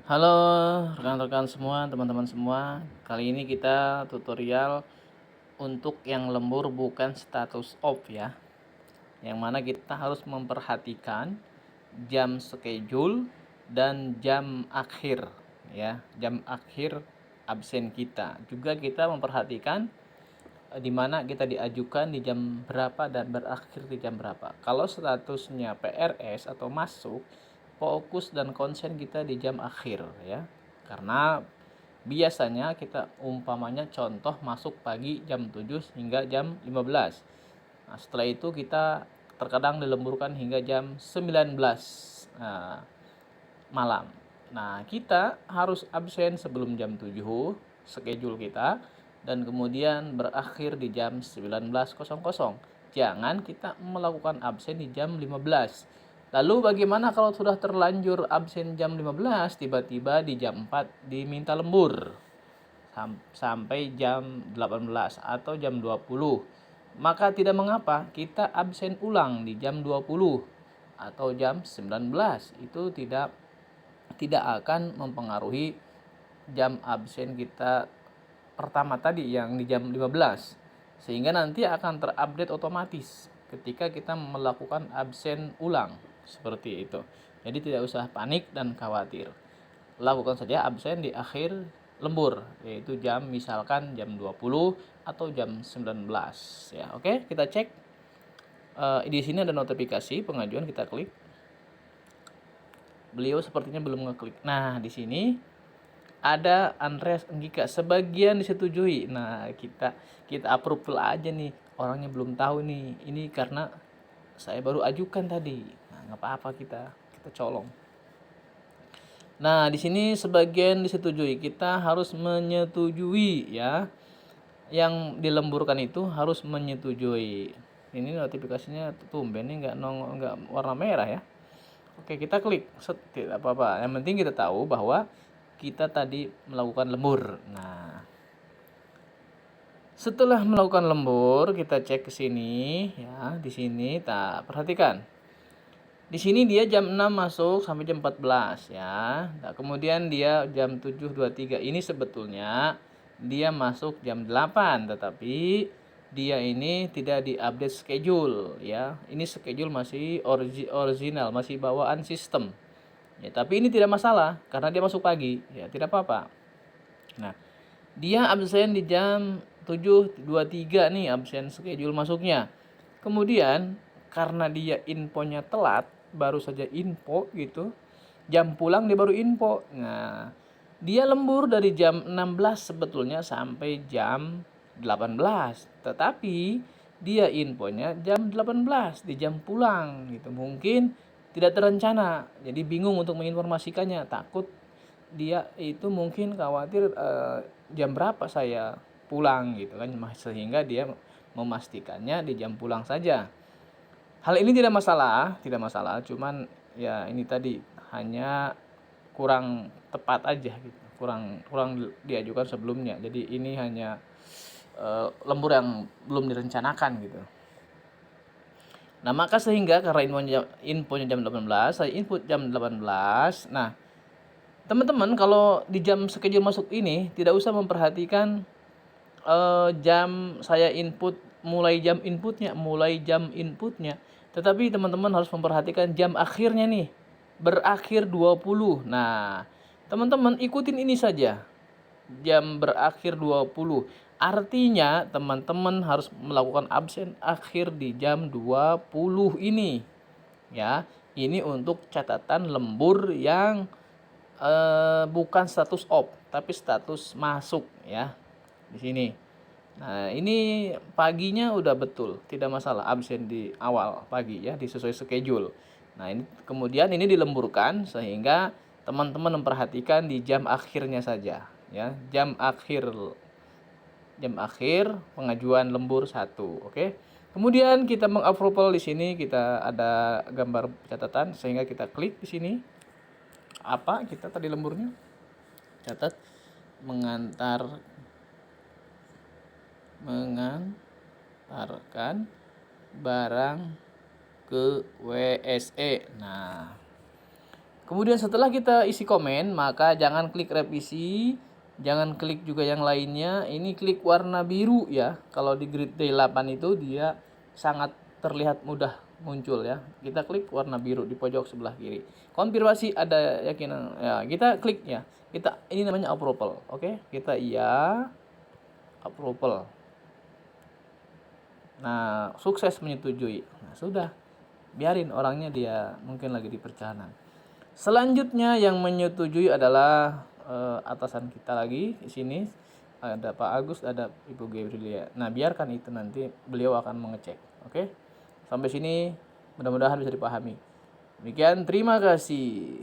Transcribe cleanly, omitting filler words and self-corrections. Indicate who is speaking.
Speaker 1: Halo rekan-rekan semua, teman-teman semua. Kali ini kita tutorial untuk yang lembur bukan status off ya. Yang mana kita harus memperhatikan jam schedule dan jam akhir ya. Jam akhir absen kita. Juga kita memperhatikan di mana kita diajukan di jam berapa dan berakhir di jam berapa. Kalau statusnya PRS atau masuk, fokus dan konsen kita di jam akhir ya. Karena biasanya kita umpamanya contoh masuk pagi jam 7 hingga jam 15. Nah, setelah itu kita terkadang dilemburkan hingga jam 19 malam. Nah, kita harus absen sebelum jam 7 schedule kita dan kemudian berakhir di jam 19.00. Jangan kita melakukan absen di jam 15. Lalu bagaimana kalau sudah terlanjur absen jam 15, tiba-tiba di jam 4 diminta lembur sampai jam 18 atau jam 20? Maka tidak mengapa kita absen ulang di jam 20 atau jam 19. Itu tidak akan mempengaruhi jam absen kita pertama tadi yang di jam 15, sehingga nanti akan terupdate otomatis ketika kita melakukan absen ulang seperti itu. Jadi tidak usah panik dan khawatir, lakukan saja absen di akhir lembur, yaitu jam misalkan jam 20 atau jam 19 ya. Oke, kita cek. Di sini ada notifikasi pengajuan, kita klik. Beliau sepertinya belum ngeklik. Nah, di sini ada Andreas Enggika, sebagian disetujui. Nah, kita approve aja nih. Orangnya belum tahu nih. Ini karena saya baru ajukan tadi. Nah, nggak apa-apa, kita colong. Nah, di sini sebagian disetujui. Kita harus menyetujui ya. Yang dilemburkan itu harus menyetujui. Ini notifikasinya tumben nih nggak warna merah ya. Oke, kita klik. Tidak apa-apa. Yang penting kita tahu bahwa kita tadi melakukan lembur. Nah, setelah melakukan lembur, kita cek ke sini ya. Di sini perhatikan. Di sini dia jam 6 masuk sampai jam 14 ya. Nah, kemudian dia jam 7.23. Ini sebetulnya dia masuk jam 8, tetapi dia ini tidak diupdate schedule ya. Ini schedule masih original, masih bawaan sistem. Ya, tapi ini tidak masalah karena dia masuk pagi, ya tidak apa-apa. Nah, dia absen di jam 7.23 nih, absen schedule masuknya. Kemudian karena dia infonya telat, baru saja info gitu, jam pulang dia baru info. Nah, dia lembur dari jam 16 sebetulnya sampai jam 18, tetapi dia infonya jam 18 di jam pulang gitu. Mungkin tidak terencana, jadi bingung untuk menginformasikannya, takut dia itu mungkin khawatir jam berapa saya pulang gitu kan, sehingga dia memastikannya di jam pulang saja. Hal ini tidak masalah, cuman ya ini tadi hanya kurang tepat aja gitu, kurang kurang diajukan sebelumnya. Jadi ini hanya lembur yang belum direncanakan gitu. Nah, maka sehingga karena infonya jam 18, saya input jam 18. Nah, teman-teman kalau di jam schedule masuk ini tidak usah memperhatikan jam saya input, mulai jam inputnya, tetapi teman-teman harus memperhatikan jam akhirnya nih, berakhir 20. Nah, teman-teman ikutin ini saja, jam berakhir 20. Artinya teman-teman harus melakukan absen akhir di jam 20 ini. Ya, ini untuk catatan lembur yang bukan status off, tapi status masuk ya. Di sini. Nah, ini paginya udah betul, tidak masalah absen di awal pagi ya, disesuai schedule. Nah, ini kemudian ini dilemburkan sehingga teman-teman memperhatikan di jam akhirnya saja ya. Jam akhir pengajuan lembur 1. Oke. Kemudian kita mengapproval di sini, kita ada gambar catatan sehingga kita klik di sini. Apa kita tadi lemburnya? Catat mengantarkan barang ke WSE. Nah, Kemudian setelah kita isi komen, maka jangan klik revisi, jangan klik juga yang lainnya. Ini klik warna biru ya. Kalau di grid D8 itu dia sangat terlihat mudah muncul ya. Kita klik warna biru di pojok sebelah kiri. Konfirmasi ada yakinan ya, kita klik ya. Ini namanya approval. Oke, kita iya approval. Nah, sukses menyetujui. Nah, sudah. Biarin orangnya dia mungkin lagi di perjalanan. Selanjutnya yang menyetujui adalah atasan kita lagi di sini, ada Pak Agus, ada Ibu Gabriela. Nah, biarkan itu, nanti beliau akan mengecek. Oke. Sampai sini mudah-mudahan bisa dipahami. Demikian, terima kasih.